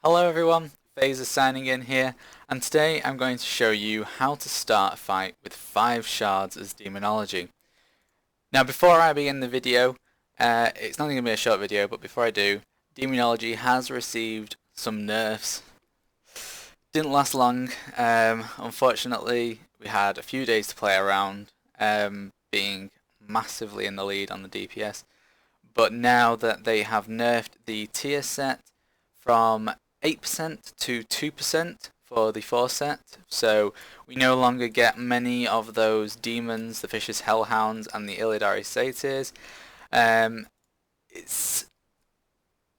Hello everyone, Faezer signing in here, and today I'm going to show you how to start a fight with 5 shards as Demonology. Now before I begin the video, it's not going to be a short video, but before I do, Demonology has received some nerfs. Didn't last long, unfortunately we had a few days to play around, being massively in the lead on the DPS, but now that they have nerfed the tier set from 8% to 2% for the 4 set, so we no longer get many of those demons, the vicious hellhounds and the Illidari satyrs.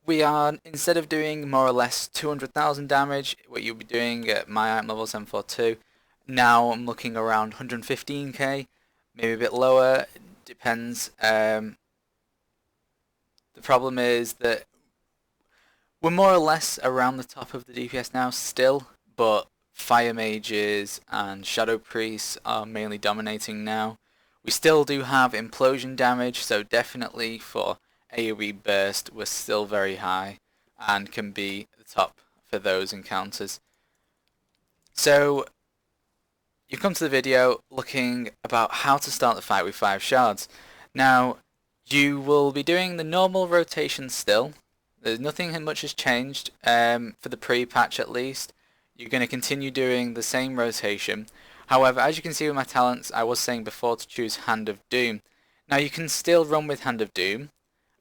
We are, instead of doing more or less 200,000 damage, what you'll be doing at my item level 742, now I'm looking around 115k, maybe a bit lower, depends. The problem is that we're more or less around the top of the DPS now still, but fire mages and shadow priests are mainly dominating now. We still do have implosion damage, so definitely for AoE burst we're still very high and can be the top for those encounters. So you've come to the video looking about how to start the fight with 5 shards. Now you will be doing the normal rotation still. There's nothing much has changed for the pre-patch at least. You're going to continue doing the same rotation. However, as you can see with my talents, I was saying before to choose Hand of Doom. Now you can still run with Hand of Doom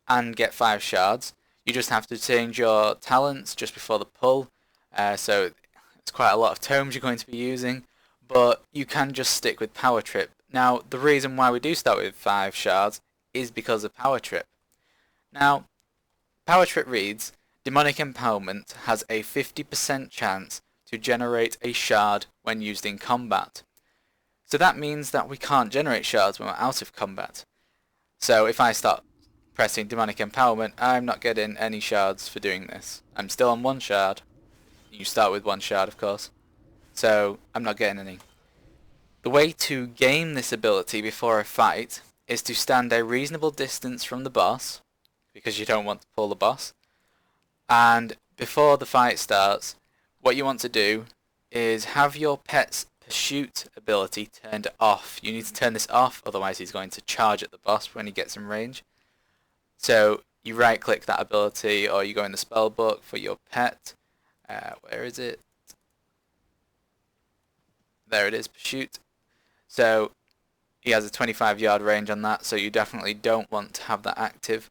and get 5 shards. You just have to change your talents just before the pull. So it's quite a lot of tomes you're going to be using. But you can just stick with Power Trip. Now the reason why we do start with 5 shards is because of Power Trip. Now Power Trip reads, Demonic Empowerment has a 50% chance to generate a shard when used in combat. So that means that we can't generate shards when we're out of combat. So if I start pressing Demonic Empowerment, I'm not getting any shards for doing this. I'm still on 1 shard. You start with 1 shard, of course. So I'm not getting any. The way to gain this ability before a fight is to stand a reasonable distance from the boss, because you don't want to pull the boss, and before the fight starts, what you want to do is have your pet's pursuit ability turned off. You need to turn this off, otherwise he's going to charge at the boss when he gets in range. So you right click that ability, or you go in the spell book for your pet. Where is it? There it is, pursuit. So he has a 25-yard range on that, so you definitely don't want to have that active.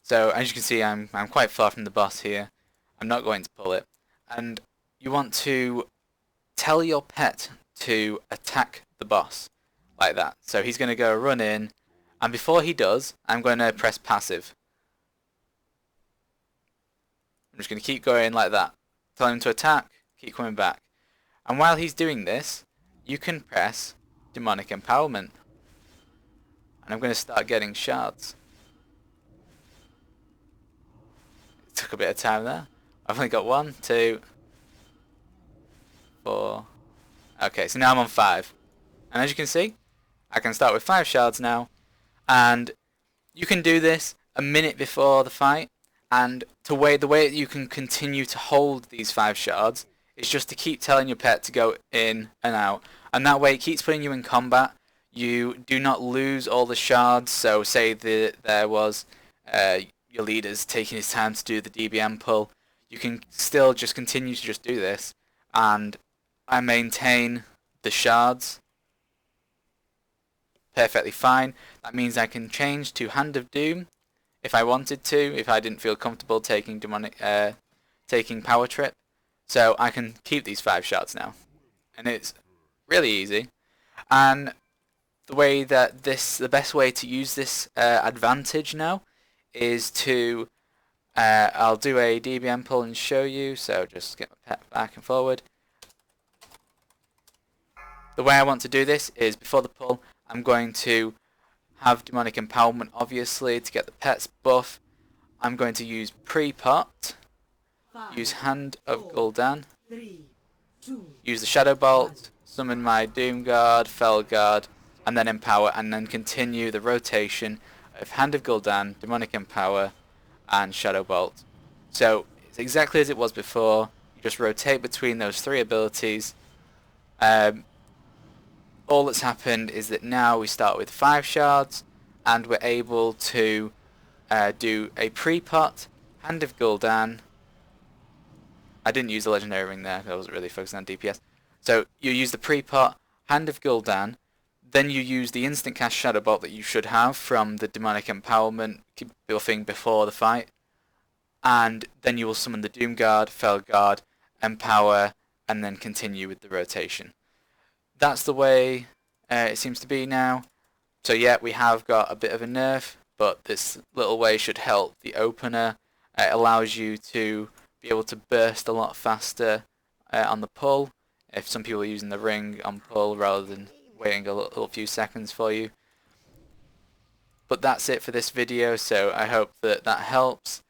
So as you can see, I'm quite far from the boss here. I'm not going to pull it. And you want to tell your pet to attack the boss, like that. So he's going to go run in, and before he does, I'm going to press passive. I'm just going to keep going like that. Tell him to attack, keep coming back. And while he's doing this, you can press Demonic Empowerment. And I'm going to start getting shards. Took a bit of time there. I've only got 1, 2, 4. Okay, so now I'm on 5. And as you can see, I can start with 5 shards now. And you can do this a minute before the fight. And the way that you can continue to hold these 5 shards is just to keep telling your pet to go in and out. And that way it keeps putting you in combat. You do not lose all the shards. So say that there was your leader's taking his time to do the DBM pull, you can still just continue to just do this, and I maintain the shards perfectly fine. That means I can change to Hand of Doom if I wanted to, if I didn't feel comfortable taking taking Power Trip. So I can keep these 5 shards now, and it's really easy. And the best way to use this advantage now is to, I'll do a DBM pull and show you, so just get my pet back and forward. The way I want to do this is before the pull, I'm going to have Demonic Empowerment obviously to get the pet's buff. I'm going to use pre-pot, use Hand of Gul'dan, use the Shadow Bolt, summon my Doom Guard, Fel Guard, and then Empower, and then continue the rotation of Hand of Gul'dan, Demonic Empower, and Shadow Bolt. So it's exactly as it was before. just rotate between those 3 abilities. All that's happened is that now we start with 5 shards, and we're able to do a pre-pot, Hand of Gul'dan. I didn't use the legendary ring there, I wasn't really focusing on DPS. So you use the pre-pot, Hand of Gul'dan, then you use the instant cast Shadow Bolt that you should have from the demonic empowerment thing before the fight, and then you will summon the Doom Guard, Fel Guard, Empower, and then continue with the rotation. That's the way it seems to be now. So yeah, we have got a bit of a nerf, but this little way should help the opener. It allows you to be able to burst a lot faster on the pull, if some people are using the ring on pull rather than waiting a little few seconds for you. But that's it for this video, so I hope that helps.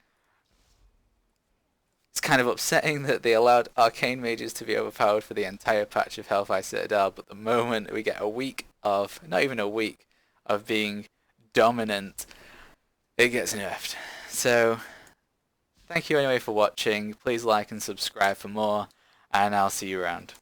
It's kind of upsetting that they allowed arcane mages to be overpowered for the entire patch of Hellfire Citadel, but the moment we get a week of, not even a week, of being dominant, it gets nerfed. So, thank you anyway for watching. Please like and subscribe for more, and I'll see you around.